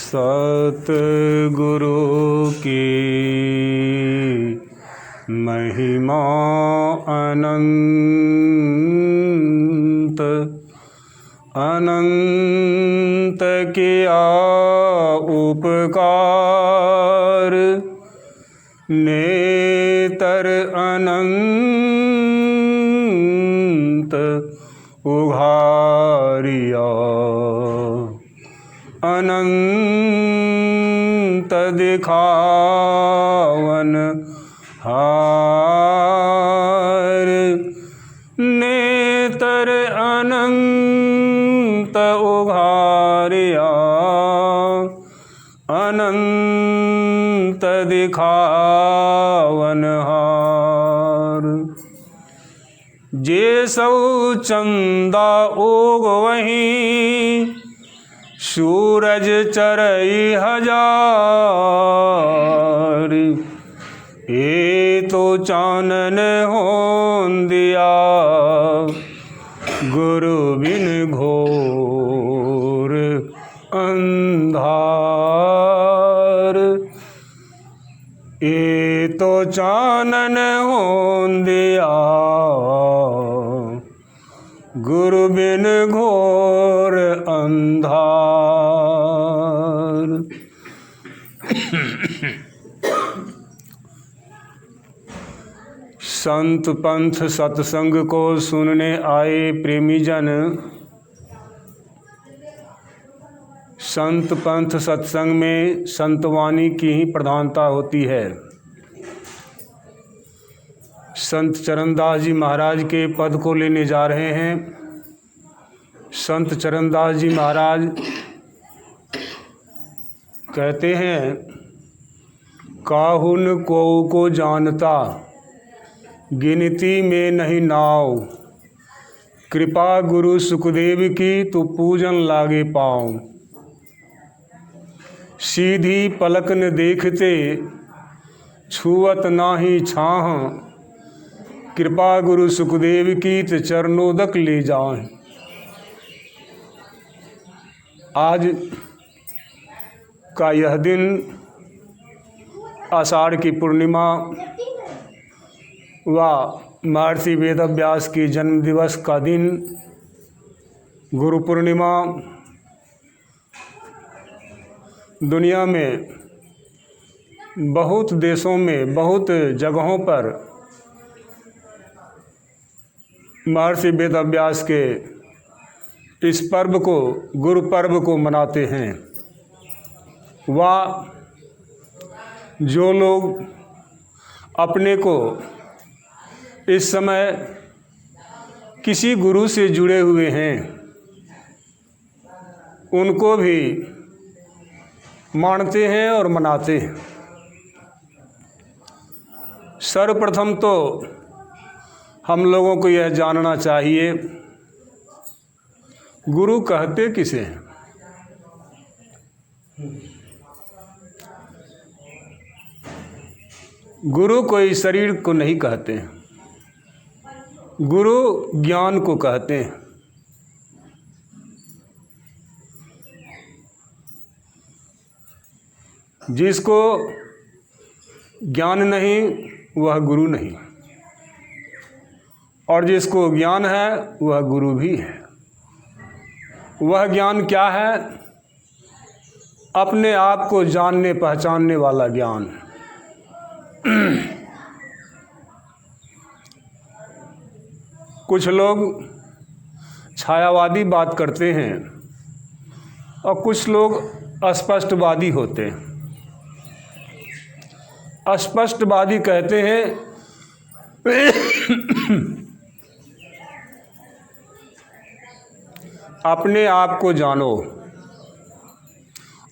सतगुरु की महिमा अनंत अनंत किया उपकार, नेतर अनंत उघारिया, अनंत दिखावन हार, नेतर अनंत उघारिया, अनंत दिखावन हार। जे सौ चंदा ओग वहीं, सूरज चरई हजार, ये तो चानन हों दिया, गुरु बिन घोर अंधार। ये तो चानन हों दिया, गुरु बिन घोर अंधार। संत पंथ सत्संग को सुनने आए प्रेमी जन, संत पंथ सत्संग में संतवाणी की ही प्रधानता होती है। संत चरणदास जी महाराज के पद को लेने जा रहे हैं। संत चरणदास जी महाराज कहते हैं, काहुन को जानता, गिनती में नहीं नाव, कृपा गुरु सुखदेव की तो पूजन लागे पाँव। सीधी पलक न देखते, छुअत नाही छाह, कृपा गुरु सुखदेव की तो चरणोदक ले जाएं। आज का यह दिन आषाढ़ की पूर्णिमा व महर्षि वेदव्यास की जन्म दिवस का दिन, गुरु पूर्णिमा, दुनिया में बहुत देशों में बहुत जगहों पर महर्षि वेदव्यास के इस पर्व को, गुरु पर्व को मनाते हैं। वह जो लोग अपने को इस समय किसी गुरु से जुड़े हुए हैं, उनको भी मानते हैं और मनाते हैं। सर्वप्रथम तो हम लोगों को यह जानना चाहिए, गुरु कहते किसे हैं? गुरु कोई शरीर को नहीं कहते हैं, गुरु ज्ञान को कहते हैं। जिसको ज्ञान नहीं वह गुरु नहीं, और जिसको ज्ञान है वह गुरु भी है। वह ज्ञान क्या है? अपने आप को जानने पहचानने वाला ज्ञान। कुछ लोग छायावादी बात करते हैं और कुछ लोग अस्पष्टवादी होते हैं। अस्पष्टवादी कहते हैं अपने आप को जानो,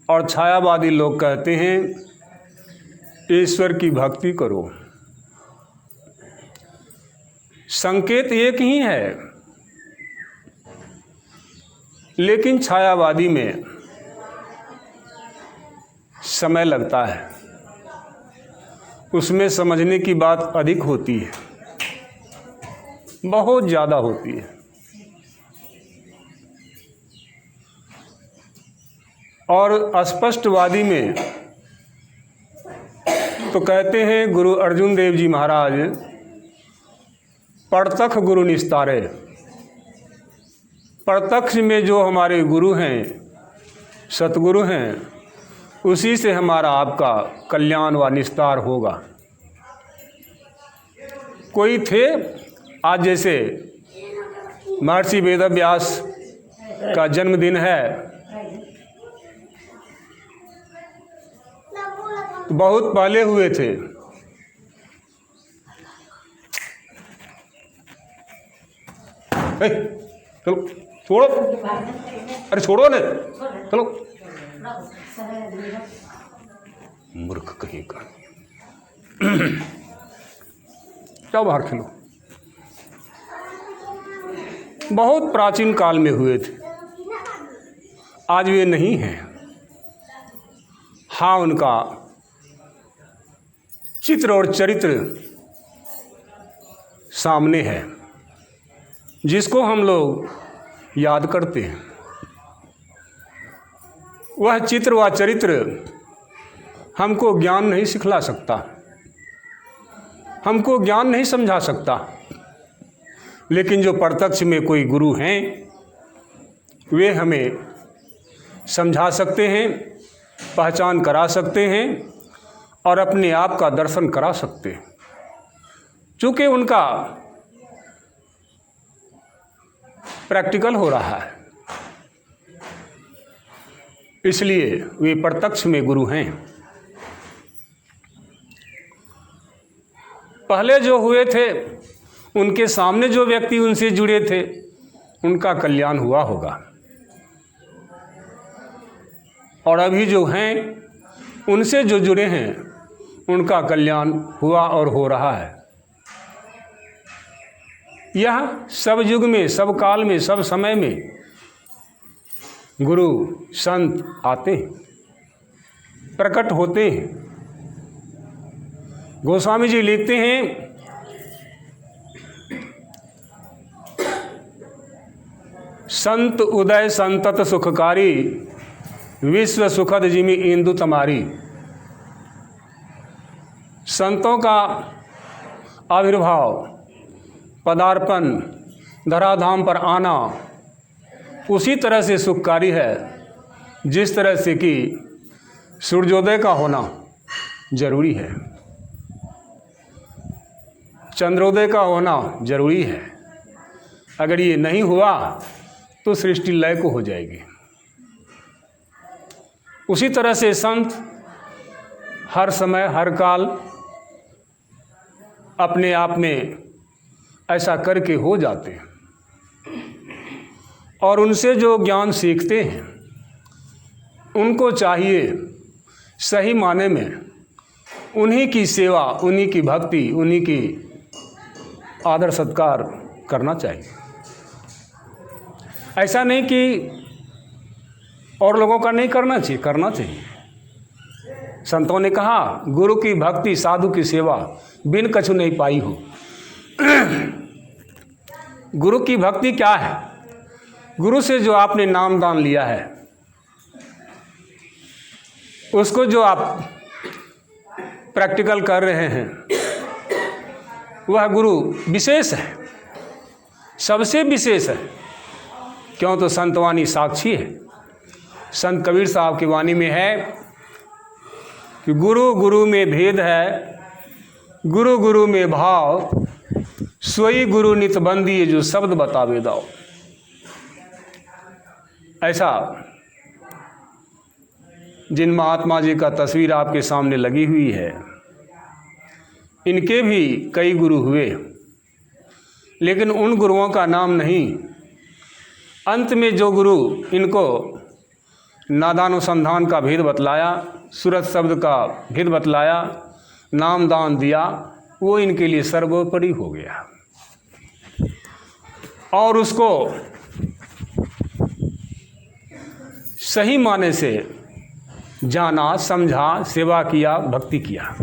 और छायावादी लोग कहते हैं ईश्वर की भक्ति करो। संकेत एक ही है, लेकिन छायावादी में समय लगता है, उसमें समझने की बात अधिक होती है, बहुत ज़्यादा होती है। और स्पष्टवादी में तो कहते हैं गुरु अर्जुन देव जी महाराज, प्रत्यक्ष गुरु निस्तारे। प्रत्यक्ष में जो हमारे गुरु हैं, सतगुरु हैं, उसी से हमारा आपका कल्याण व निस्तार होगा। कोई थे, आज जैसे महर्षि वेदव्यास का जन्मदिन है, तो बहुत पहले हुए थे। चलो छोड़ो, अरे छोड़ो ने, चलो। मूर्ख कहीं का, क्या बाहर खेलो। बहुत प्राचीन काल में हुए थे, आज वे नहीं हैं। हाँ, उनका चित्र और चरित्र सामने है, जिसको हम लोग याद करते हैं। वह चित्र व चरित्र हमको ज्ञान नहीं सिखला सकता, हमको ज्ञान नहीं समझा सकता, लेकिन जो प्रत्यक्ष में कोई गुरु हैं, वे हमें समझा सकते हैं, पहचान करा सकते हैं और अपने आप का दर्शन करा सकते हैं। चूँकि उनका प्रैक्टिकल हो रहा है, इसलिए वे प्रत्यक्ष में गुरु हैं। पहले जो हुए थे, उनके सामने जो व्यक्ति उनसे जुड़े थे, उनका कल्याण हुआ होगा। और अभी जो हैं, उनसे जो जुड़े हैं, उनका कल्याण हुआ और हो रहा है। यह सब युग में, सब काल में, सब समय में गुरु संत आते हैं, प्रकट होते हैं। गोस्वामी जी लिखते हैं, संत उदय संतत सुखकारी, विश्व सुखद जिमि इंदु तमारी। संतों का आविर्भाव, पदार्पण, धराधाम पर आना उसी तरह से सुखकारी है, जिस तरह से कि सूर्योदय का होना जरूरी है, चंद्रोदय का होना जरूरी है। अगर ये नहीं हुआ तो सृष्टि लय को हो जाएगी। उसी तरह से संत हर समय, हर काल अपने आप में ऐसा करके हो जाते हैं, और उनसे जो ज्ञान सीखते हैं, उनको चाहिए सही माने में उन्हीं की सेवा, उन्हीं की भक्ति, उन्हीं की आदर सत्कार करना चाहिए। ऐसा नहीं कि और लोगों का नहीं करना चाहिए, करना चाहिए। संतों ने कहा, गुरु की भक्ति साधु की सेवा बिन कछु नहीं पाई हो। गुरु की भक्ति क्या है? गुरु से जो आपने नाम दान लिया है, उसको जो आप प्रैक्टिकल कर रहे हैं, वह गुरु विशेष है, सबसे विशेष है। क्यों? तो संतवाणी साक्षी है। संत कबीर साहब की वाणी में है कि गुरु गुरु में भेद है, गुरु गुरु में भाव, सोई गुरु नित बंदी जो शब्द बतावे दाओ। ऐसा जिन महात्मा जी का तस्वीर आपके सामने लगी हुई है, इनके भी कई गुरु हुए, लेकिन उन गुरुओं का नाम नहीं। अंत में जो गुरु इनको नादानुसंधान का भेद बतलाया, सूरत शब्द का भेद बतलाया, नाम दान दिया, वो इनके लिए सर्वोपरि हो गया। और उसको सही माने से जाना, समझा, सेवा किया, भक्ति किया।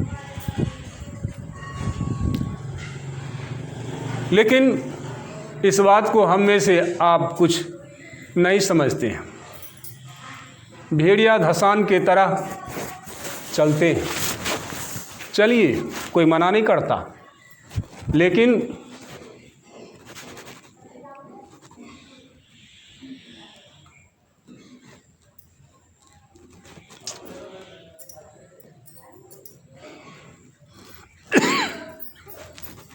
लेकिन इस बात को हम में से आप कुछ नहीं समझते हैं। भेड़िया धसान के तरह चलते हैं। चलिए, कोई मना नहीं करता, लेकिन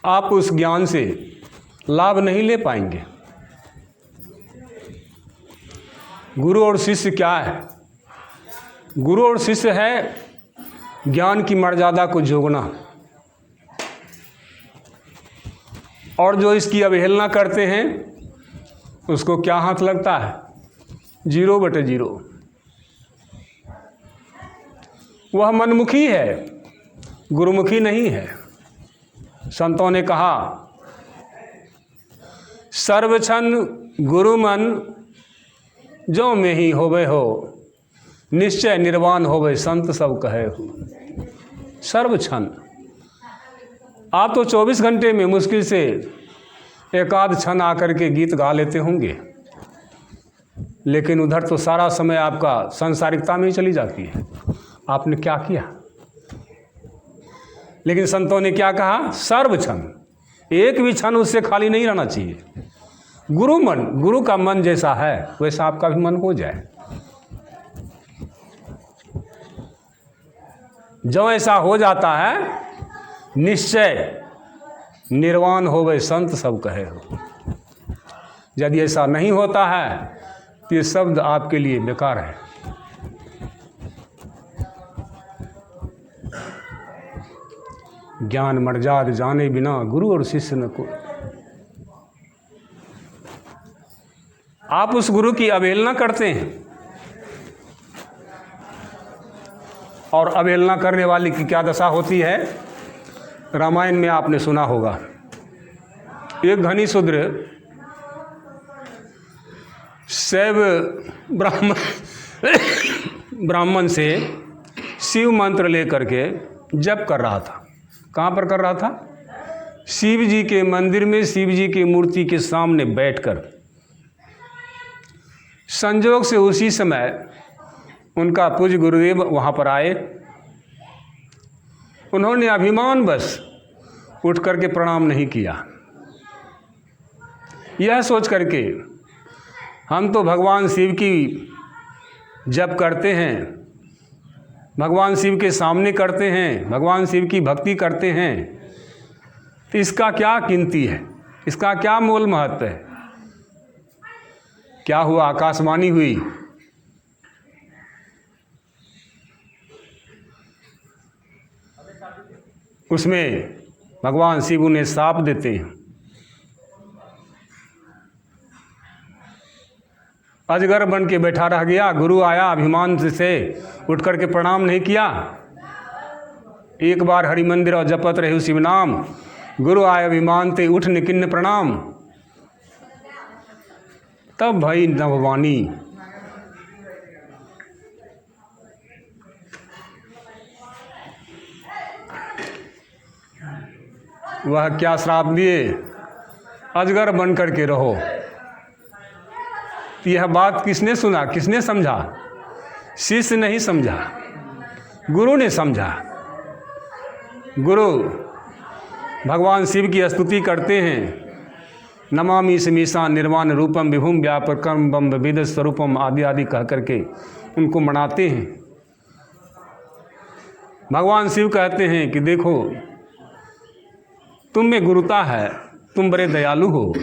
आप उस ज्ञान से लाभ नहीं ले पाएंगे। गुरु और शिष्य क्या है? गुरु और शिष्य है ज्ञान की मर्यादा को जोगना, और जो इसकी अवहेलना करते हैं उसको क्या हाथ लगता है? 0/0। वह मनमुखी है, गुरुमुखी नहीं है। संतों ने कहा, सर्वक्षण गुरु मन जो में ही होवे हो, निश्चय निर्वाण होवे संत सब कहे हो। सर्वक्षण, आप तो 24 घंटे में मुश्किल से एक आध क्षण आकर के गीत गा लेते होंगे, लेकिन उधर तो सारा समय आपका सांसारिकता में ही चली जाती है। आपने क्या किया? लेकिन संतों ने क्या कहा? सर्व क्षण, एक भी क्षण उससे खाली नहीं रहना चाहिए। गुरु मन, गुरु का मन जैसा है वैसा आपका भी मन हो जाए। जो ऐसा हो जाता है, निश्चय निर्वाण होवे संत सब कहे हो। यदि ऐसा नहीं होता है तो ये शब्द आपके लिए बेकार है। ज्ञान मर्याद जाने बिना गुरु और शिष्य न को। आप उस गुरु की अवहेलना करते हैं, और अवहेलना करने वाले की क्या दशा होती है? रामायण में आपने सुना होगा, एक घनी शूद्र शैव ब्राह्मण से शिव मंत्र लेकर के जप कर रहा था। कहाँ पर कर रहा था? शिव जी के मंदिर में, शिव जी की मूर्ति के सामने बैठकर। संजोग से उसी समय उनका पूज्य गुरुदेव वहाँ पर आए। उन्होंने अभिमान बस उठ करके प्रणाम नहीं किया, यह सोच करके हम तो भगवान शिव की जप करते हैं, भगवान शिव के सामने करते हैं, भगवान शिव की भक्ति करते हैं, तो इसका क्या कीमती है, इसका क्या मोल महत्व है? क्या हुआ? आकाशवाणी हुई, उसमें भगवान शिव उन्हें शाप देते हैं। अजगर बन के बैठा रह गया। गुरु आया, अभिमान से उठ करके प्रणाम नहीं किया। एक बार हरि मंदिर और जपत रहे शिव नाम, गुरु आए अभिमान ते उठ निकिन्न प्रणाम। तब भई नववाणी। वह क्या श्राप दिए? अजगर बन करके रहो। यह बात किसने सुना, किसने समझा? शिष्य नहीं समझा, गुरु ने समझा। गुरु भगवान शिव की स्तुति करते हैं, नमामि समीसा निर्वाण रूपम विभुम व्यापकम बम विद स्वरूपम आदि आदि कह करके उनको मनाते हैं। भगवान शिव कहते हैं कि देखो, तुम में गुरुता है, तुम बड़े दयालु हो,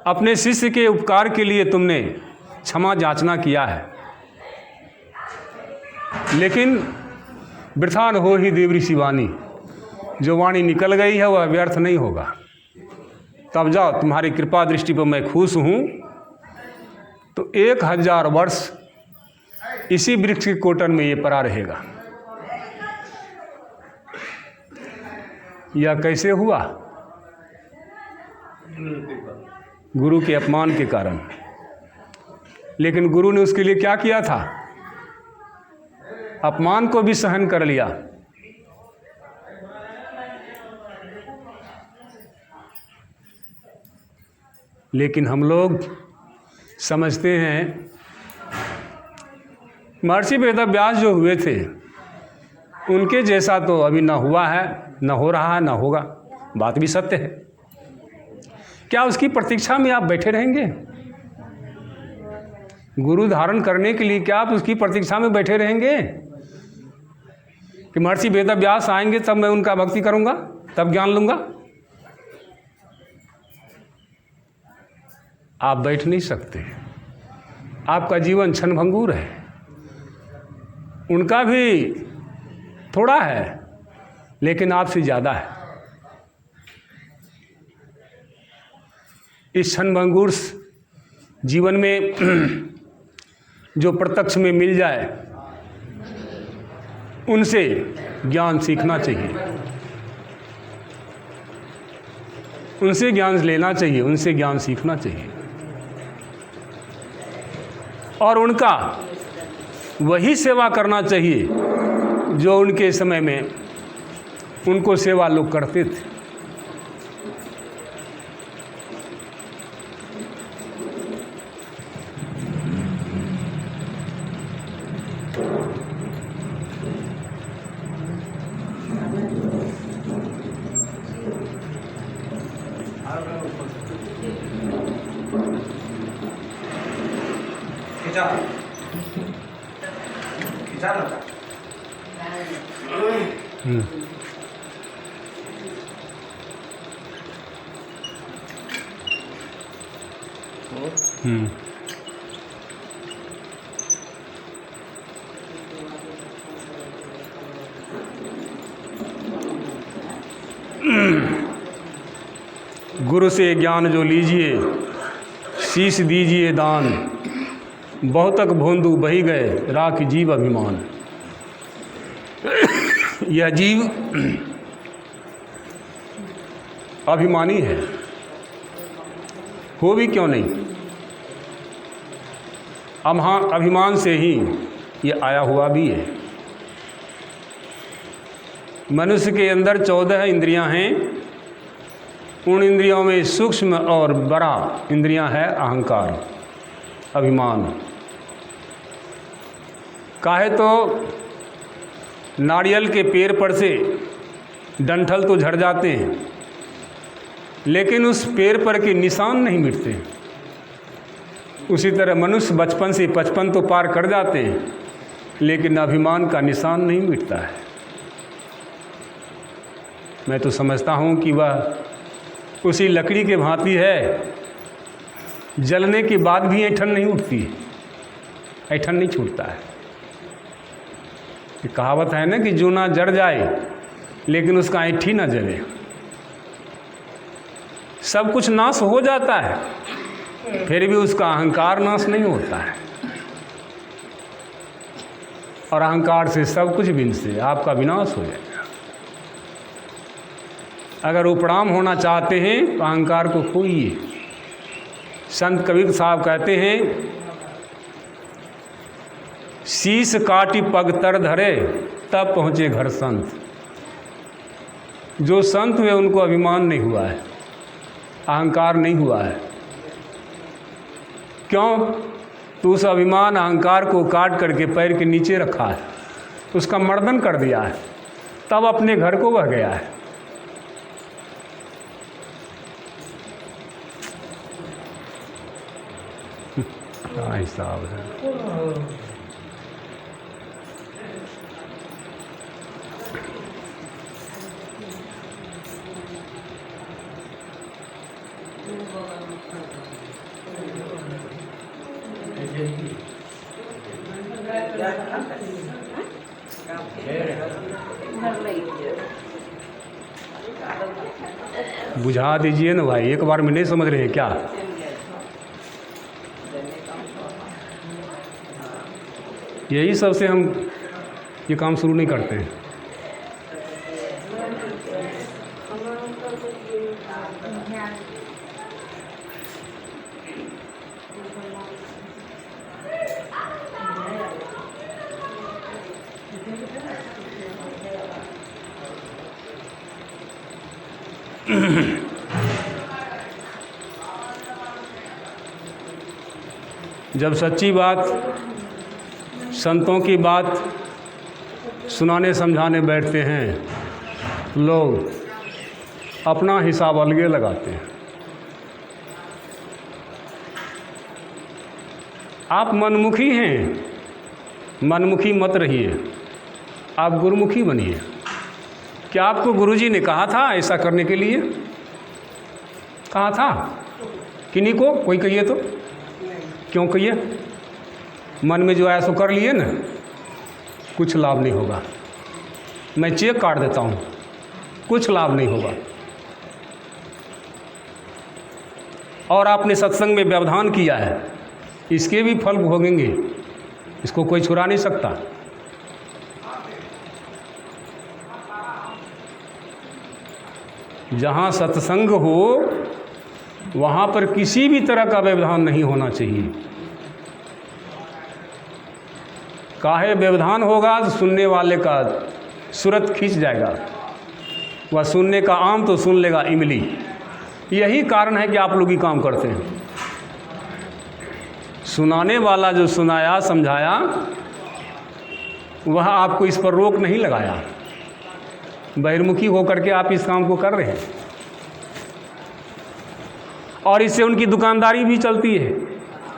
अपने शिष्य के उपकार के लिए तुमने क्षमा याचना किया है, लेकिन वृथा हो ही देवरी शिवानी, जो वाणी निकल गई है वह व्यर्थ नहीं होगा। तब जाओ, तुम्हारी कृपा दृष्टि पर मैं खुश हूँ, तो 1000 वर्ष इसी वृक्ष के कोटन में ये पड़ा रहेगा। यह कैसे हुआ? गुरु के अपमान के कारण। लेकिन गुरु ने उसके लिए क्या किया था? अपमान को भी सहन कर लिया। लेकिन हम लोग समझते हैं महर्षि वेदव्यास जो हुए थे उनके जैसा तो अभी न हुआ है, न हो रहा है, न होगा। बात भी सत्य है। क्या उसकी प्रतीक्षा में आप बैठे रहेंगे? गुरु धारण करने के लिए क्या आप उसकी प्रतीक्षा में बैठे रहेंगे कि महर्षि वेदव्यास आएंगे तब मैं उनका भक्ति करूंगा, तब ज्ञान लूंगा? आप बैठ नहीं सकते। आपका जीवन क्षणभंगुर है। उनका भी थोड़ा है लेकिन आपसे ज़्यादा है। इस क्षणभंगुर जीवन में जो प्रत्यक्ष में मिल जाए उनसे ज्ञान सीखना चाहिए, उनसे ज्ञान लेना चाहिए, उनसे ज्ञान सीखना चाहिए और उनका वही सेवा करना चाहिए जो उनके समय में उनको सेवा लोग करते थे। गुरु से ज्ञान जो लीजिए शीश दीजिए दान, बहुतक भोंदू बही गए राख जीव अभिमान। यह जीव अभिमानी है, हो भी क्यों नहीं। अभिमान से ही ये आया हुआ भी है। मनुष्य के अंदर 14 इंद्रियां हैं। उन इंद्रियों में सूक्ष्म और बड़ा इंद्रियां है अहंकार, अभिमान। काहे तो नारियल के पेड़ पर से डंठल तो झड़ जाते हैं लेकिन उस पेड़ पर के निशान नहीं मिटते। उसी तरह मनुष्य बचपन से 55 तो पार कर जाते हैं लेकिन अभिमान का निशान नहीं मिटता है। मैं तो समझता हूँ कि वह उसी लकड़ी के भांति है, जलने के बाद भी ऐंठन नहीं उठती, ऐंठन नहीं छूटता है। ये कहावत है ना कि जो ना जड़ जाए लेकिन उसका ऐंठी ना जले। सब कुछ नाश हो जाता है फिर भी उसका अहंकार नाश नहीं होता है। और अहंकार से सब कुछ विनाश है, आपका विनाश हो जाएगा। अगर उपराम होना चाहते हैं तो अहंकार को खोइए। संत कबीर साहब कहते हैं, शीश काटी पग तर धरे तब पहुँचे घर संत। जो संत हुए उनको अभिमान नहीं हुआ है, अहंकार नहीं हुआ है। क्यों? तो उस अभिमान अहंकार को काट करके पैर के नीचे रखा है, उसका मर्दन कर दिया है, तब अपने घर को वह गया है। साहब है। बुझा दीजिए ना भाई, एक बार में नहीं समझ रहे हैं क्या? यही सबसे हम ये काम शुरू नहीं करते हैं। जब सच्ची बात, संतों की बात सुनाने समझाने बैठते हैं, लोग अपना हिसाब अलगे लगाते हैं। आप मनमुखी हैं, मनमुखी मत रहिए, आप गुरुमुखी बनिए। क्या आपको गुरुजी ने कहा था ऐसा करने के लिए? कहा था? किन्हीं को? कोई कहिए तो। क्यों कहिए? मन में जो आया सो कर लिए ना, कुछ लाभ नहीं होगा। मैं चेक काट देता हूँ, कुछ लाभ नहीं होगा। और आपने सत्संग में व्यवधान किया है, इसके भी फल भोगेंगे, इसको कोई छुड़ा नहीं सकता। जहाँ सत्संग हो वहाँ पर किसी भी तरह का व्यवधान नहीं होना चाहिए। काहे व्यवधान होगा तो सुनने वाले का सूरत खींच जाएगा, वह सुनने का आम तो सुन लेगा इमली। यही कारण है कि आप लोग ही काम करते हैं। सुनाने वाला जो सुनाया समझाया, वह आपको इस पर रोक नहीं लगाया। बहिर्मुखी होकर के आप इस काम को कर रहे हैं, और इससे उनकी दुकानदारी भी चलती है।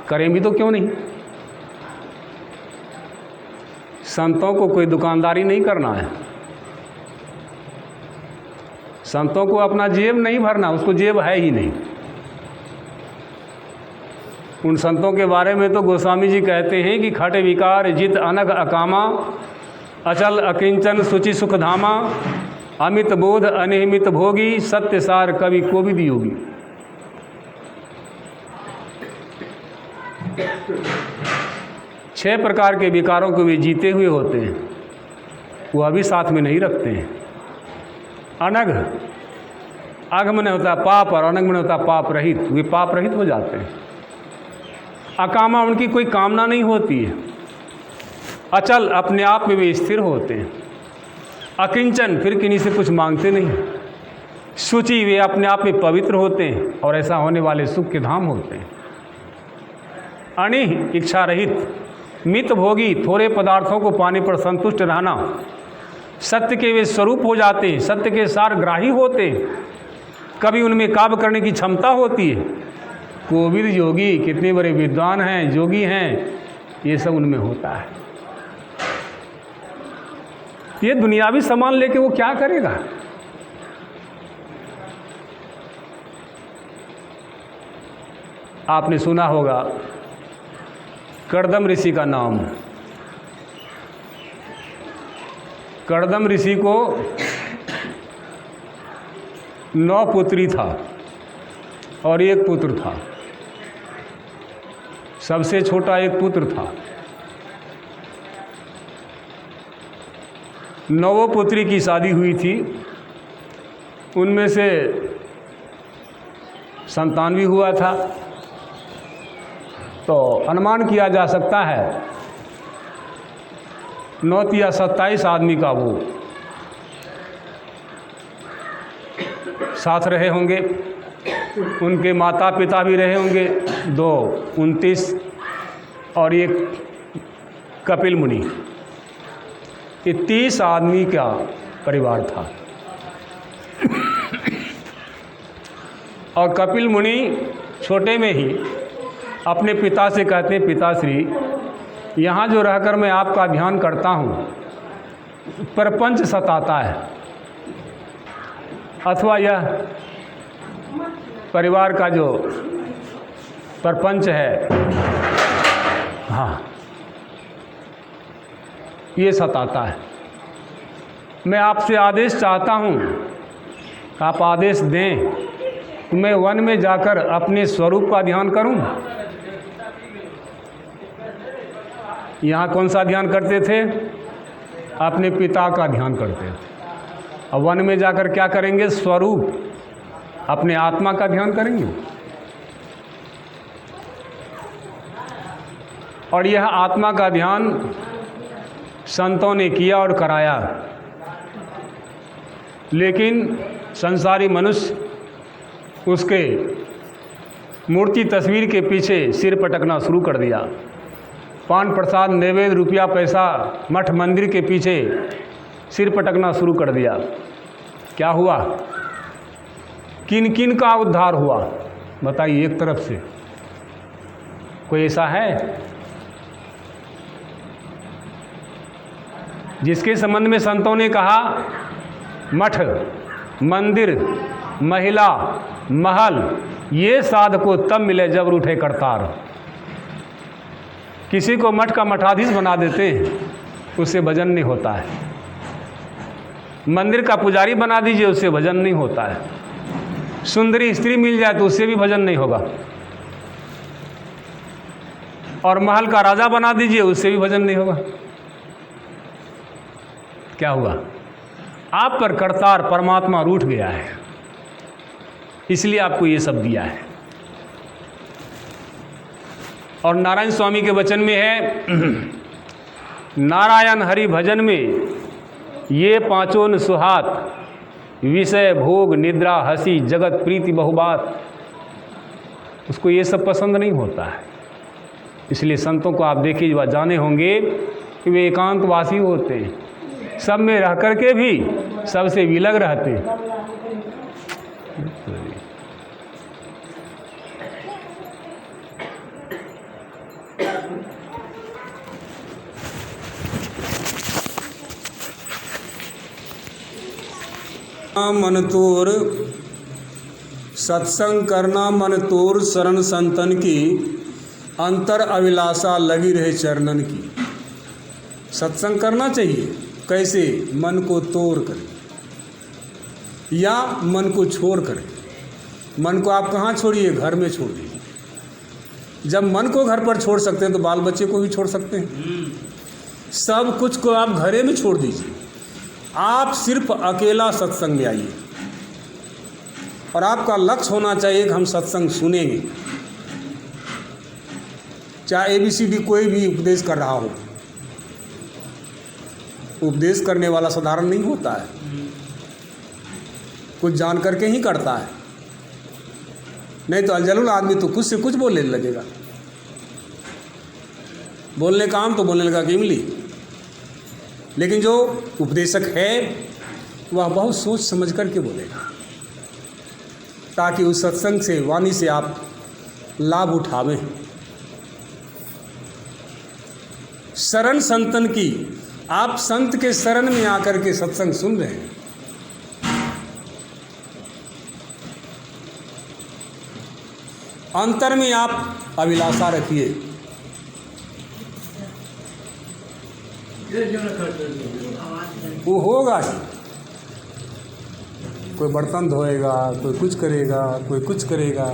करें भी तो क्यों नहीं? संतों को कोई दुकानदारी नहीं करना है। संतों को अपना जेब नहीं भरना, उसको जेब है ही नहीं। उन संतों के बारे में तो गोस्वामी जी कहते हैं कि खट विकार जित अनग अकामा, अचल अकिंचन सुचि सुख धामा, अमित बोध अनियमित भोगी, सत्य सार कवि कोविद योगी। छह प्रकार के विकारों को वे जीते हुए होते हैं, वह भी साथ में नहीं रखते हैं। अनग, अघ में होता है पाप, और अनग में होता है पाप रहित, वे पाप रहित हो जाते हैं। अकामा, उनकी कोई कामना नहीं होती है। अचल, अपने आप में वे स्थिर होते हैं। अकिंचन, फिर किन्हीं से कुछ मांगते नहीं। शुचि, वे अपने आप में पवित्र होते हैं, और ऐसा होने वाले सुख के धाम होते हैं। अनिह, इच्छा रहित। मित भोगी, थोड़े पदार्थों को पाने पर संतुष्ट रहना। सत्य के वे स्वरूप हो जाते हैं, सत्य के सार ग्राही होते हैं, कभी उनमें काव्य करने की क्षमता होती है। कोविद योगी, कितने बड़े विद्वान हैं, योगी हैं, ये सब उनमें होता है। ये दुनियावी सामान लेके वो क्या करेगा? आपने सुना होगा कर्दम ऋषि का नाम। कर्दम ऋषि को 9 पुत्री था और 1 पुत्र था। सबसे छोटा 1 पुत्र था। 9 पुत्री की शादी हुई थी, उनमें से संतान भी हुआ था। तो अनुमान किया जा सकता है 9 या 27 आदमी का वो साथ रहे होंगे। उनके माता पिता भी रहे होंगे, 2 29 और 1 कपिल मुनि। ये 30 आदमी का परिवार था। और कपिल मुनि छोटे में ही अपने पिता से कहते हैं, पिताश्री, यहाँ जो रहकर मैं आपका ध्यान करता हूँ, प्रपंच सताता है, अथवा यह परिवार का जो प्रपंच है, हाँ, ये सताता है। मैं आपसे आदेश चाहता हूँ, आप आदेश दें, मैं वन में जाकर अपने स्वरूप का ध्यान करूँ। यहाँ कौन सा ध्यान करते थे? अपने पिता का ध्यान करते थे। अब वन में जाकर क्या करेंगे? स्वरूप, अपने आत्मा का ध्यान करेंगे। और यह आत्मा का ध्यान संतों ने किया और कराया, लेकिन संसारी मनुष्य उसके मूर्ति तस्वीर के पीछे सिर पटकना शुरू कर दिया। पान प्रसाद नैवेद्य रुपया पैसा मठ मंदिर के पीछे सिर पटकना शुरू कर दिया। क्या हुआ? किन किन का उद्धार हुआ बताइए? एक तरफ से कोई ऐसा है जिसके संबंध में संतों ने कहा मठ मंदिर महिला महल ये साधको तब मिले जब रूठे करतार। किसी को मठ का मठाधीश बना देते हैं, उससे भजन नहीं होता है। मंदिर का पुजारी बना दीजिए, उससे भजन नहीं होता है। सुंदरी स्त्री मिल जाए तो उससे भी भजन नहीं होगा। और महल का राजा बना दीजिए, उससे भी भजन नहीं होगा। क्या हुआ? आप पर करतार परमात्मा रूठ गया है, इसलिए आपको ये सब दिया है। और नारायण स्वामी के वचन में है नारायण हरि भजन में ये पांचों न सुहात, विषय भोग निद्रा हंसी जगत प्रीति बहुबात। उसको ये सब पसंद नहीं होता है। इसलिए संतों को आप देखिए, जाने होंगे कि वे एकांतवासी होते हैं, सब में रह करके भी सबसे विलग रहते हैं। मन तोर सत्संग करना, मन तोर शरण संतन की, अंतर अभिलाषा लगी रहे चरणन की। सत्संग करना चाहिए। कैसे? मन को तोड़ कर या मन को छोड़ कर। मन को आप कहाँ छोड़िए? घर में छोड़ दीजिए। जब मन को घर पर छोड़ सकते हैं तो बाल बच्चे को भी छोड़ सकते हैं। सब कुछ को आप घरे में छोड़ दीजिए। आप सिर्फ अकेला सत्संग में आइए और आपका लक्ष्य होना चाहिए कि हम सत्संग सुनेंगे। चाहे ABCD कोई भी उपदेश कर रहा हो, उपदेश करने वाला साधारण नहीं होता है, कुछ जान करके ही करता है। नहीं तो अलजलुल आदमी तो कुछ से कुछ बोलने लगेगा। बोलने का काम तो बोलने लगा कि इमली। लेकिन जो उपदेशक है वह बहुत सोच समझ करके बोलेगा, ताकि उस सत्संग से वाणी से आप लाभ उठावें। शरण संतन की, आप संत के शरण में आकर के सत्संग सुन रहे हैं। अंतर में आप अभिलाषा रखिए। वो होगा ही। कोई बर्तन धोएगा, कोई कुछ करेगा, कोई कुछ करेगा।